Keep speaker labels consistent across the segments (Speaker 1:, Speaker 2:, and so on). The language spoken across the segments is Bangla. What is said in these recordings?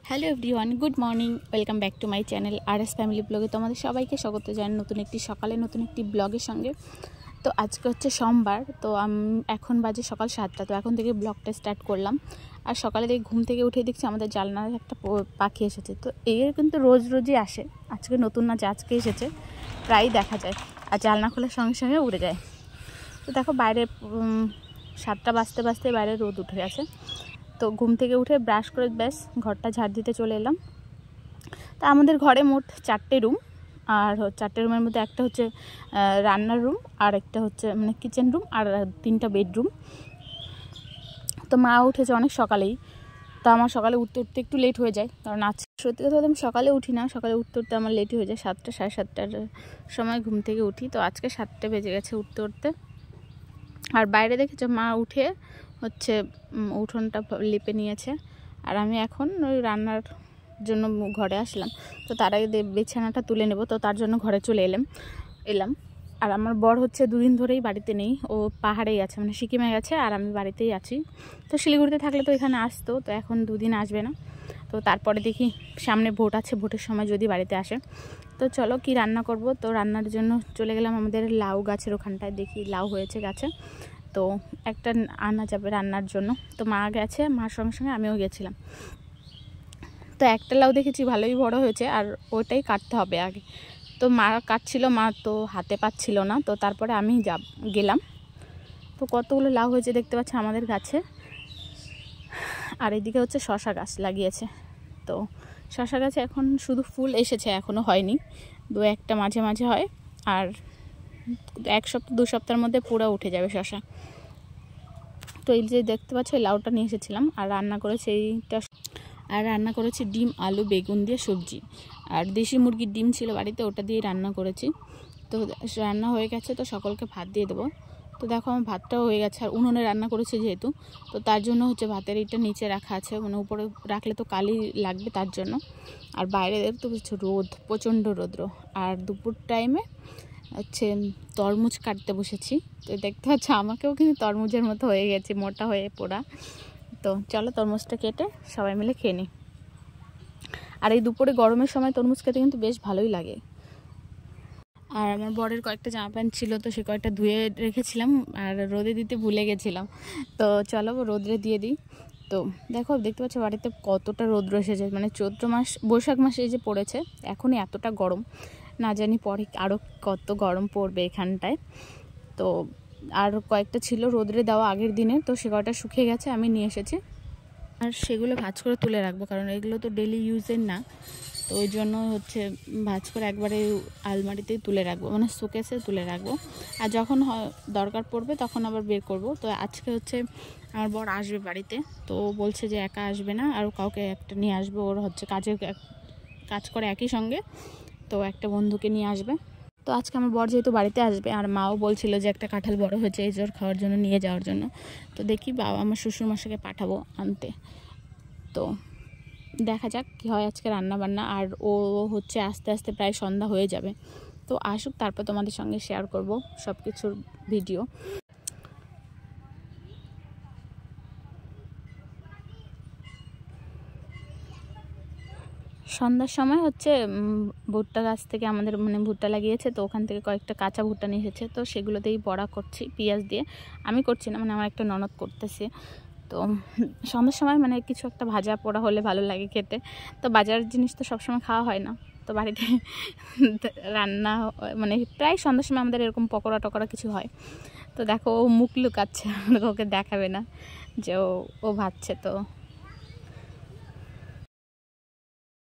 Speaker 1: Hello everyone, good morning. Welcome back to my channel RS family ব্লগে। তোমাদের সবাইকে স্বাগত জানাই নতুন একটি সকালে নতুন একটি ব্লগের সঙ্গে। তো আজকে হচ্ছে সোমবার, তো এখন বাজে সকাল 7টা। তো এখন থেকে ব্লগটা স্টার্ট করলাম। আর সকালে থেকে ঘুম থেকে উঠে দেখছি আমাদের জানলার একটা পাখি এসেছে। তো এর কিন্তু রোজই আসে, আজকে নতুন না যে আজকে এসেছে, প্রায়ই দেখা যায়। আর জানলা খোলার সঙ্গে সঙ্গে উড়ে যায়। তো দেখো বাইরে 7টা বাজতে বাজতে বাইরে রোদ উঠে গেছে। তো ঘুম থেকে উঠে ব্রাশ করে ব্যাস ঘরটা ঝাড় দিতে চলে এলাম। তা আমাদের ঘরে মোট 4টে রুম, আর 4টে রুমের মধ্যে একটা হচ্ছে রান্নার রুম, আর একটা হচ্ছে মানে কিচেন রুম, আর 3টা বেডরুম। তো মা উঠেছে অনেক সকালেই, তো আমার সকালে উঠতে উঠতে একটু লেট হয়ে যায়, কারণ আজকে সত্যি কথা আমি সকালে উঠি না, সকালে উঠতে উঠতে আমার লেটই হয়ে যায়। 7টা সাড়ে 7টার সময় ঘুম থেকে উঠি, তো আজকে 7টা বেজে গেছে উঠতে উঠতে। আর বাইরে দেখেছো মা উঠে হচ্ছে উঠোনটা লিপে নিয়েছে, আর আমি এখন ওই রান্নার জন্য ঘরে আসলাম। তো তার আগে বিছানাটা তুলে নেব, তো তার জন্য ঘরে চলে এলাম। আর আমার বর হচ্ছে 2 দিন ধরেই বাড়িতে নেই, ও পাহাড়েই আছে, মানে সিকিমে গেছে, আর আমি বাড়িতেই আছি। তো শিলিগুড়িতে থাকলে তো এখানে আসতো, তো এখন 2 দিন আসবে না। তো তারপরে দেখি সামনে ভোট আছে, ভোটের সময় যদি বাড়িতে আসে। তো চলো কি রান্না করব। তো রান্নার জন্য চলে গেলাম আমাদের লাউ গাছের ওখানটায়, দেখি লাউ হয়েছে গাছে, তো একটা আনা যাবে রান্নার জন্য। তো মা গেছে, মার সঙ্গে সঙ্গে আমিও গেছিলাম। তো একটা লাউ দেখেছি ভালোই বড় হয়েছে, আর ওইটাই কাটতে হবে আগে। তো মা কাটছিল, মা তো হাতে পাচ্ছিল না, তো তারপরে আমি গেলাম। তো কতগুলো লাউ হয়েছে দেখতে পাচ্ছি আমাদের গাছে। আর এদিকে হচ্ছে শশা গাছ লাগিয়েছে। তো শশা গাছে এখন শুধু ফুল এসেছে, এখনও হয়নি, 2-1টা মাঝে মাঝে হয়। আর 1 সপ্তাহ 2 সপ্তাহের মধ্যে পুরো উঠে যাবে শশা। তো এই যে দেখতে পাচ্ছ লাউটা নিয়ে এসেছিলাম, আর রান্না করেছি রান্না করেছি ডিম আলু বেগুন দিয়ে সবজি। আর দেশি মুরগির ডিম ছিল বাড়িতে, ওটা দিয়ে রান্না করেছি। তো রান্না হয়ে গেছে, তো সকলকে ভাত দিয়ে দেবো। তো দেখো আমার ভাতটাও হয়ে গেছে, আর উনুনে রান্না করেছি যেহেতু, তো তার জন্য হচ্ছে ভাতের এইটা নিচে রাখা আছে, মানে উপরে রাখলে তো কালি লাগবে তার জন্য। আর বাইরে তো রোদ, প্রচণ্ড রৌদ্র। আর দুপুর টাইমে হচ্ছে তরমুজ কাটতে বসেছি। তো দেখতে পাচ্ছ আমাকেও কিন্তু তরমুজের মতো হয়ে গেছে, মোটা হয়ে পোড়া। তো চলো তরমুজটা কেটে সবাই মিলে খেয়ে নিই। আর এই দুপুরে গরমের সময় তরমুজ খেতে কিন্তু বেশ ভালোই লাগে। আর আমার বরের কয়েকটা জামা প্যান্ট ছিল, তো সে কয়েকটা ধুয়ে রেখেছিলাম, আর রোদে দিতে ভুলে গেছিলাম। তো চলো রোদরে দিয়ে দিই। তো দেখো দেখতে পাচ্ছ বাড়িতে কতটা রৌদ্র এসেছে, মানে চৈত্র মাস বৈশাখ মাসে যে পড়েছে, এখনই এতটা গরম, না জানি পরে আরও কত গরম পড়বে এখানটায়। তো আর কয়েকটা ছিল রোদরে দেওয়া আগের দিনের, তো সে কয়টা শুকিয়ে গেছে, আমি নিয়ে এসেছি। আর সেগুলো ভাঁজ করে তুলে রাখবো, কারণ এগুলো তো ডেলি ইউজের না। তো ওই জন্য হচ্ছে ভাঁজ করে একবারে আলমারিতেই তুলে রাখবো, মানে শোকেসে তুলে রাখবো। আর যখন দরকার পড়বে তখন আবার বের করব। তো আজকে হচ্ছে আমার বর আসবে বাড়িতে, তো বলছে যে একা আসবে না, আর কাউকে একটা নিয়ে আসবে, ওর হচ্ছে কাজ করে একই সঙ্গে, তো একটা বন্ধুকে নিয়ে আসবে। তো আজকে আমার বর যেহেতু বাড়িতে আসবে, আর মাও বলছিল যে একটা কাঁঠাল বড় হয়েছে এই জোর খাওয়ার জন্য নিয়ে যাওয়ার জন্য। তো দেখি বাবা আমার শ্বশুরমশাইকে পাঠাবো আনতে। তো দেখা যাক কী হয় আজকে রান্না বান্না। আর ও হচ্ছে আস্তে আস্তে প্রায় সন্ধ্যা হয়ে যাবে, তো আসুক, তারপর তোমাদের সঙ্গে শেয়ার করব সব কিছুর ভিডিও। সন্ধ্যার সময় হচ্ছে ভুট্টা গাছ থেকে আমাদের মানে ভুট্টা লাগিয়েছে, তো ওখান থেকে কয়েকটা কাঁচা ভুট্টা নিয়ে এসেছে, তো সেগুলোতেই বড়া করছি পেঁয়াজ দিয়ে। আমি করছি না, মানে আমার একটা ননদ করতেছে। তো সন্ধ্যার সময় মানে কিছু একটা ভাজা পোড়া হলে ভালো লাগে খেতে। তো বাজারের জিনিস তো সবসময় খাওয়া হয় না, তো বাড়িতে রান্না মানে প্রায় সন্ধ্যার সময় আমাদের এরকম পকোড়া টকোড়া কিছু হয়। তো দেখো ও মুখ লুকাচ্ছে, ওকে দেখাবে না যে ও ভাজছে। তো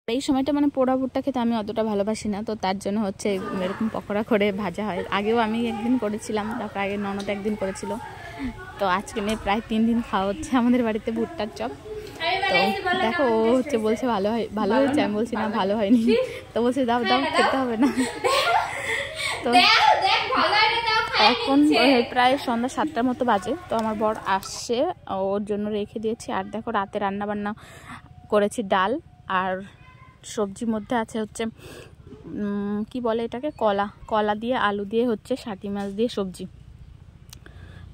Speaker 1: এই সময়টা মানে পোড়া ভুট্টা খেতে আমি অতটা ভালোবাসি না, তো তার জন্য হচ্ছে এরকম পকোড়া করে ভাজা হয়। আগেও আমি একদিন করেছিলাম, তারপর আগে ননদ একদিন করেছিল। তো আজকে নিয়ে প্রায় 3 দিন খাওয়া হচ্ছে আমাদের বাড়িতে ভুট্টার চপ। তো দেখো ও হচ্ছে বলছে ভালো হয়েছে, আমি বলছি না ভালো হয়নি, তো বলছে দাও খেতে হবে না। তো এখন প্রায় সন্ধ্যা 7টার মতো বাজে, তো আমার বর আসছে, ওর জন্য রেখে দিয়েছি। আর দেখো রাতে রান্না বান্না করেছি, ডাল আর সবজির মধ্যে আছে হচ্ছে কি বলে এটাকে, কলা দিয়ে আলু দিয়ে হচ্ছে শাটি মাছ দিয়ে সবজি।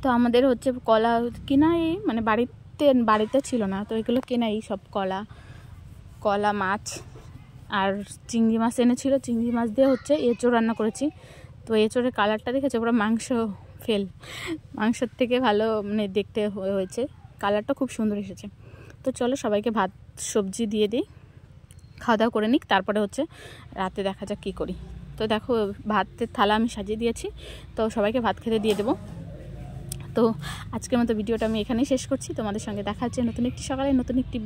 Speaker 1: তো আমাদের হচ্ছে কলা কিনাই, মানে বাড়িতে ছিল না, তো এগুলো কেনাই সব কলা। কলা মাছ আর চিংড়ি মাছ এনেছিল। চিংড়ি মাছ দিয়ে হচ্ছে এঁচোড় রান্না করেছি। তো এঁচোড়ের কালারটা দেখেছে, পুরো মাংস ফেল, মাংসের থেকে ভালো মানে দেখতে হয়েছে, কালারটা খুব সুন্দর এসেছে। তো চলো সবাইকে ভাত সবজি দিয়ে দিই, খাওয়া দাওয়া করে নিক, তারপরে হচ্ছে রাতে দেখা যাক কী করি। তো দেখো ভাতের থালা আমি সাজিয়ে দিয়েছি, তো সবাইকে ভাত খেতে দিয়ে দেবো। তো আজকের মতো ভিডিওটা আমি এখানেই শেষ করছি। তোমাদের সঙ্গে দেখা হচ্ছে নতুন একটি সকালে নতুন একটি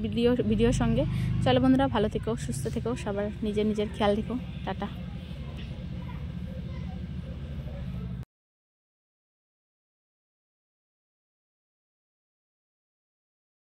Speaker 1: ভিডিওর সঙ্গে। চলো বন্ধুরা, ভালো থেকো, সুস্থ থেকো, সবার নিজের খেয়াল রেখো। টাটা।